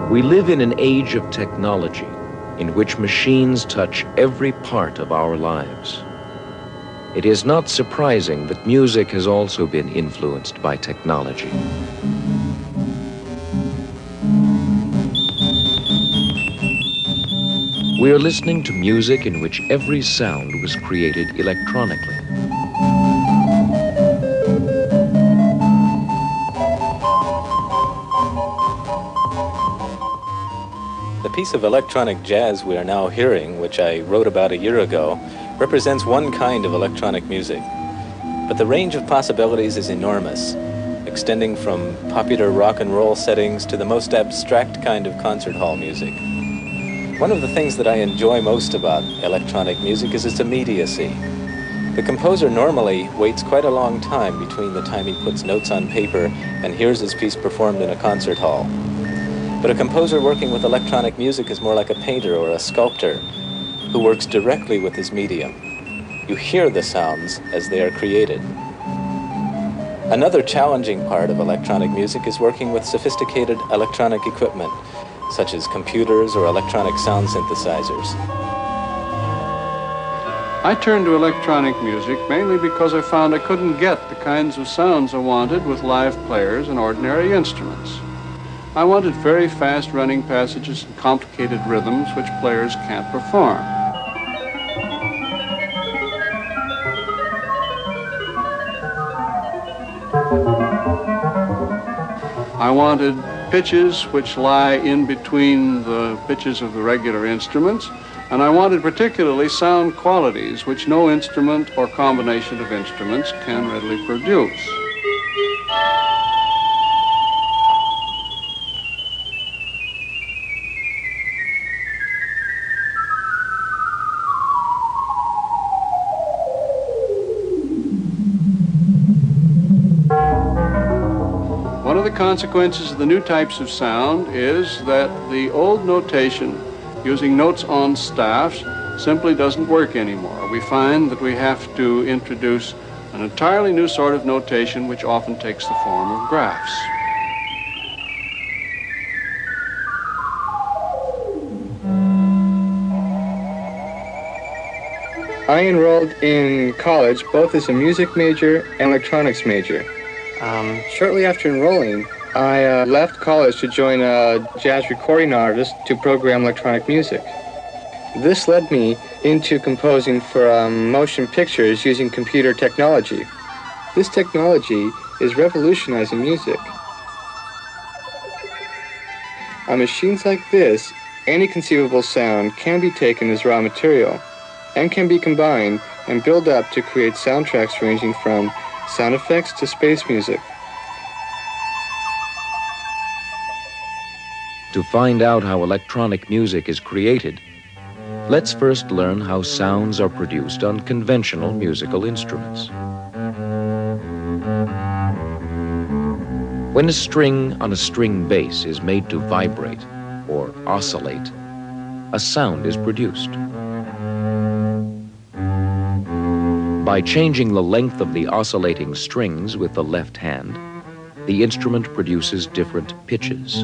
We live in an age of technology in which machines touch every part of our lives. It is not surprising that music has also been influenced by technology. We are listening to music in which every sound was created electronically. The piece of electronic jazz we are now hearing, which I wrote about a year ago, represents one kind of electronic music. But the range of possibilities is enormous, extending from popular rock and roll settings to the most abstract kind of concert hall music. One of the things that I enjoy most about electronic music is its immediacy. The composer normally waits quite a long time between the time he puts notes on paper and hears his piece performed in a concert hall. But a composer working with electronic music is more like a painter or a sculptor who works directly with his medium. You hear the sounds as they are created. Another challenging part of electronic music is working with sophisticated electronic equipment, such as computers or electronic sound synthesizers. I turned to electronic music mainly because I found I couldn't get the kinds of sounds I wanted with live players and ordinary instruments. I wanted very fast running passages and complicated rhythms which players can't perform. I wanted pitches which lie in between the pitches of the regular instruments, and I wanted particularly sound qualities which no instrument or combination of instruments can readily produce. One of the consequences of the new types of sound is that the old notation using notes on staffs simply doesn't work anymore. We find that we have to introduce an entirely new sort of notation which often takes the form of graphs. I enrolled in college both as a music major and electronics major. Shortly after enrolling, I left college to join a jazz recording artist to program electronic music. This led me into composing for motion pictures using computer technology. This technology is revolutionizing music. On machines like this, any conceivable sound can be taken as raw material and can be combined and built up to create soundtracks ranging from sound effects to space music. To find out how electronic music is created, let's first learn how sounds are produced on conventional musical instruments. When a string on a string bass is made to vibrate or oscillate, a sound is produced. By changing the length of the oscillating strings with the left hand, the instrument produces different pitches.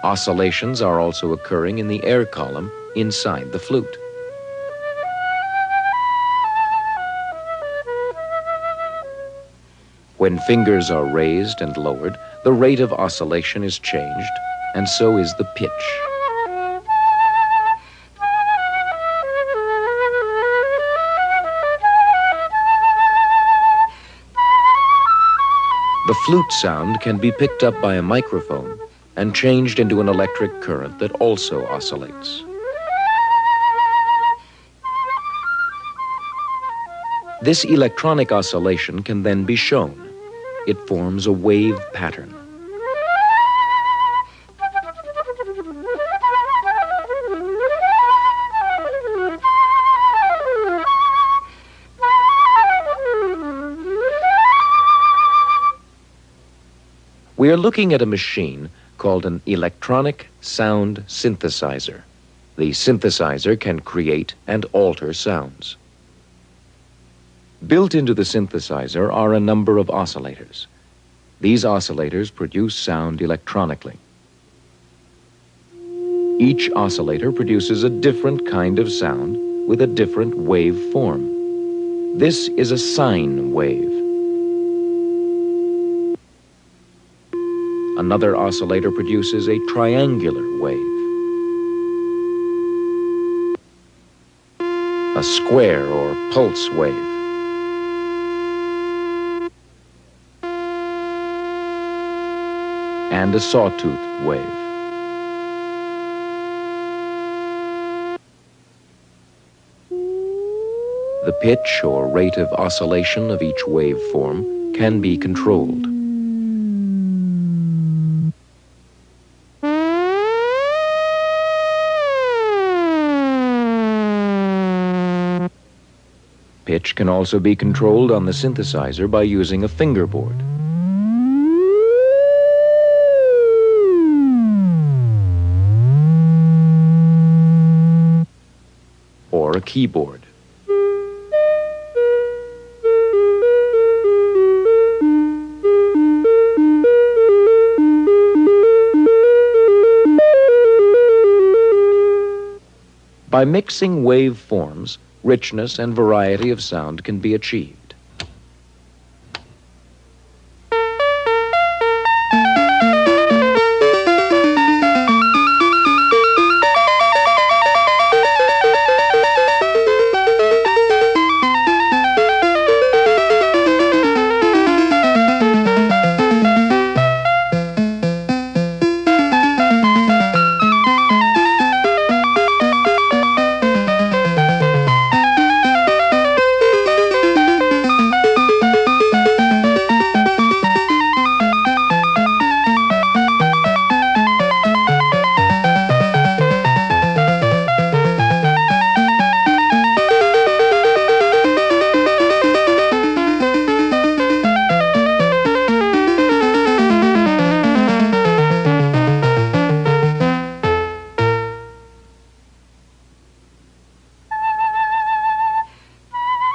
Oscillations are also occurring in the air column inside the flute. When fingers are raised and lowered, the rate of oscillation is changed, and so is the pitch. The flute sound can be picked up by a microphone and changed into an electric current that also oscillates. This electronic oscillation can then be shown. It forms a wave pattern. We are looking at a machine called an electronic sound synthesizer. The synthesizer can create and alter sounds. Built into the synthesizer are a number of oscillators. These oscillators produce sound electronically. Each oscillator produces a different kind of sound with a different wave form. This is a sine wave. Another oscillator produces a triangular wave. A square or pulse wave. And a sawtooth wave. The pitch or rate of oscillation of each waveform can be controlled. Pitch can also be controlled on the synthesizer by using a fingerboard. Or a keyboard. By mixing waveforms, richness and variety of sound can be achieved.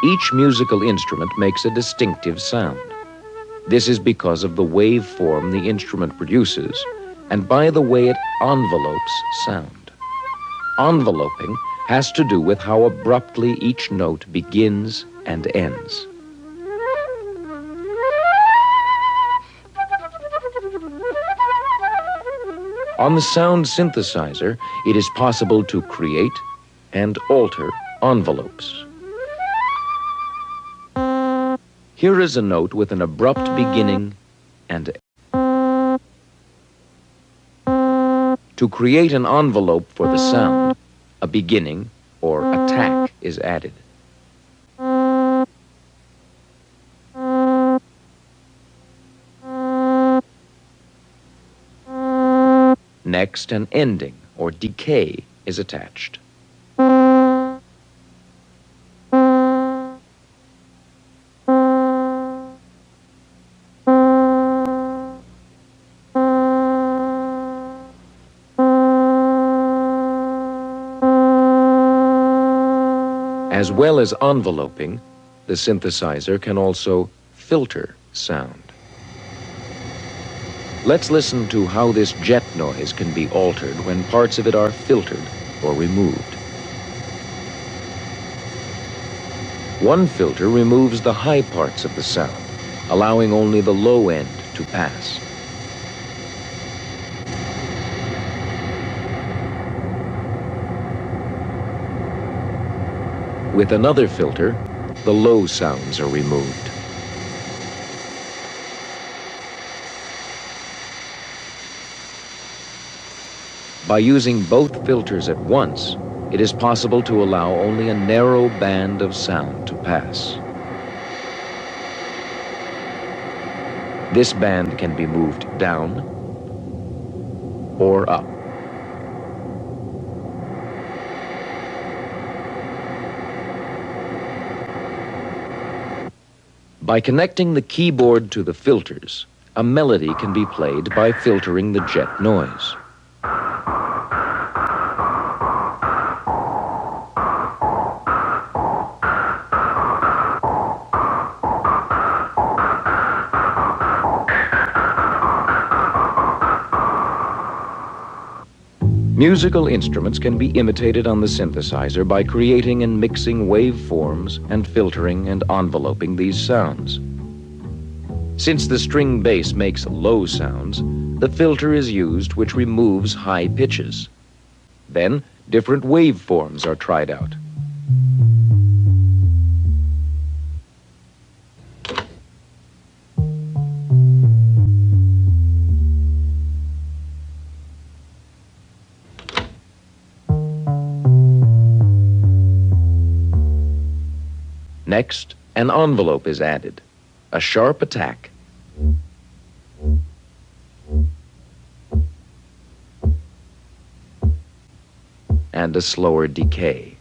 Each musical instrument makes a distinctive sound. This is because of the waveform the instrument produces and by the way it envelopes sound. Enveloping has to do with how abruptly each note begins and ends. On the sound synthesizer, it is possible to create and alter envelopes. Here is a note with an abrupt beginning and end. To create an envelope for the sound, a beginning or attack is added. Next, an ending or decay is attached. As well as enveloping, the synthesizer can also filter sound. Let's listen to how this jet noise can be altered when parts of it are filtered or removed. One filter removes the high parts of the sound, allowing only the low end to pass. With another filter, the low sounds are removed. By using both filters at once, it is possible to allow only a narrow band of sound to pass. This band can be moved down or up. By connecting the keyboard to the filters, a melody can be played by filtering the jet noise. Musical instruments can be imitated on the synthesizer by creating and mixing waveforms and filtering and enveloping these sounds. Since the string bass makes low sounds, the filter is used which removes high pitches. Then, different waveforms are tried out. Next, an envelope is added, a sharp attack. And a slower decay.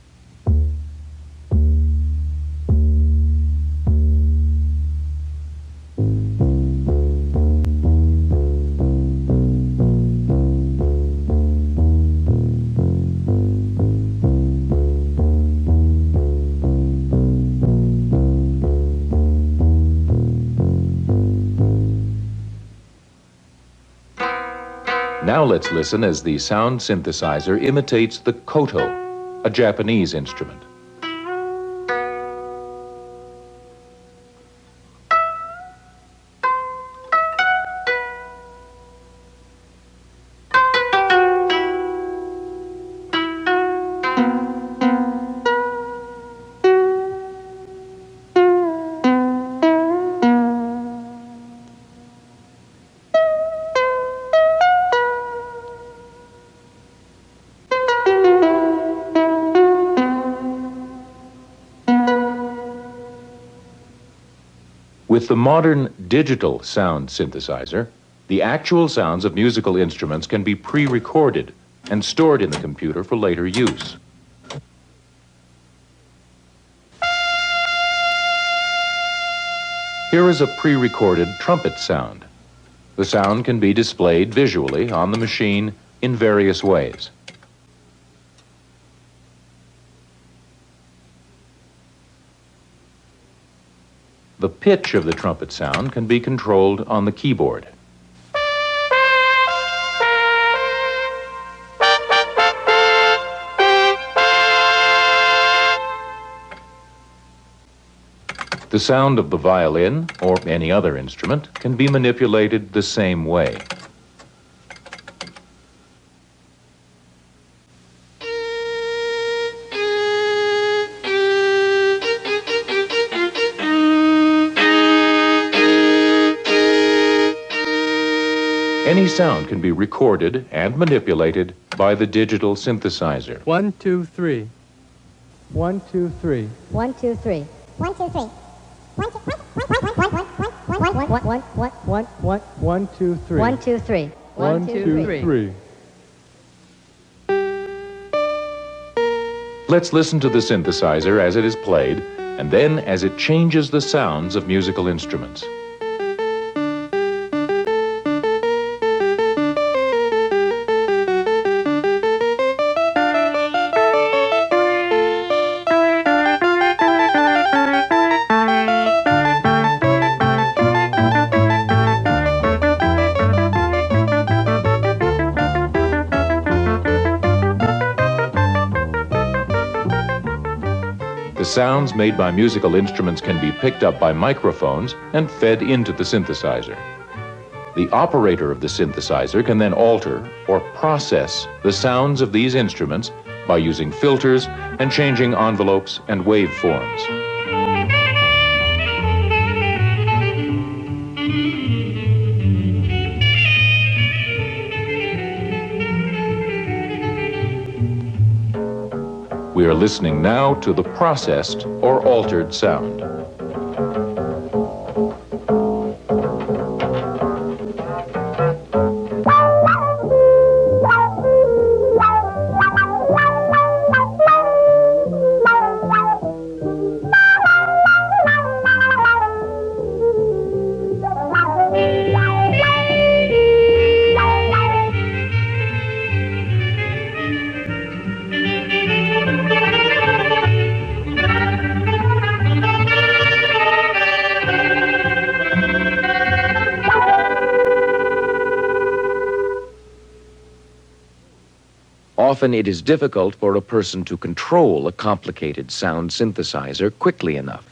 Now let's listen as the sound synthesizer imitates the koto, a Japanese instrument. With the modern digital sound synthesizer, the actual sounds of musical instruments can be pre-recorded and stored in the computer for later use. Here is a pre-recorded trumpet sound. The sound can be displayed visually on the machine in various ways. The pitch of the trumpet sound can be controlled on the keyboard. The sound of the violin or any other instrument can be manipulated the same way. Any sound can be recorded and manipulated by the digital synthesizer. 1, 2, 3. 1, 2, 3. 1, 2, 3. 1, 2, 3. 1, 2, 1, 2, 3. 1, 2, 3. 1, 2, 3. Let's listen to the synthesizer as it is played, and then as it changes the sounds of musical instruments. The sounds made by musical instruments can be picked up by microphones and fed into the synthesizer. The operator of the synthesizer can then alter or process the sounds of these instruments by using filters and changing envelopes and waveforms. We are listening now to the processed or altered sound. Often it is difficult for a person to control a complicated sound synthesizer quickly enough.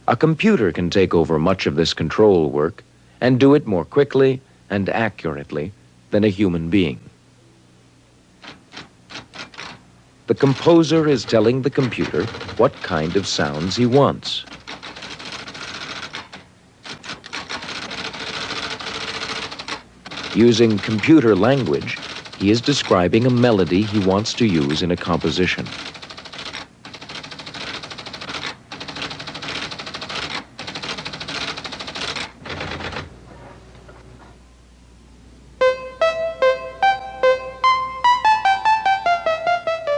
A computer can take over much of this control work and do it more quickly and accurately than a human being. The composer is telling the computer what kind of sounds he wants. Using computer language, he is describing a melody he wants to use in a composition.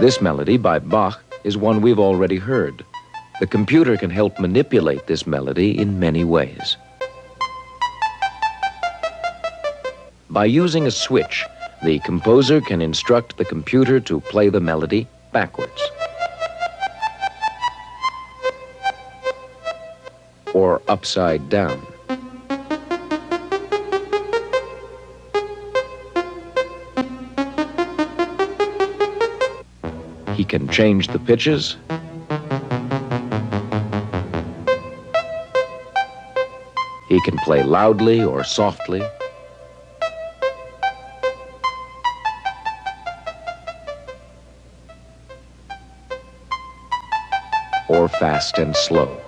This melody by Bach is one we've already heard. The computer can help manipulate this melody in many ways. By using a switch, the composer can instruct the computer to play the melody backwards, or upside down. He can change the pitches, he can play loudly or softly, or fast and slow.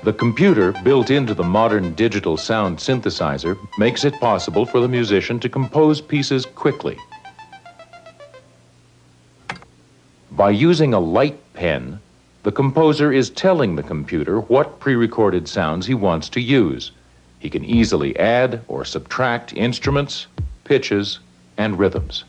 The computer built into the modern digital sound synthesizer makes it possible for the musician to compose pieces quickly. By using a light pen, the composer is telling the computer what pre-recorded sounds he wants to use. He can easily add or subtract instruments, pitches, and rhythms.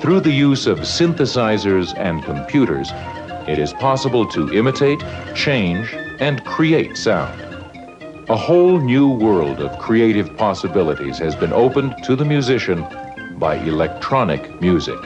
Through the use of synthesizers and computers, it is possible to imitate, change, and create sound. A whole new world of creative possibilities has been opened to the musician by electronic music.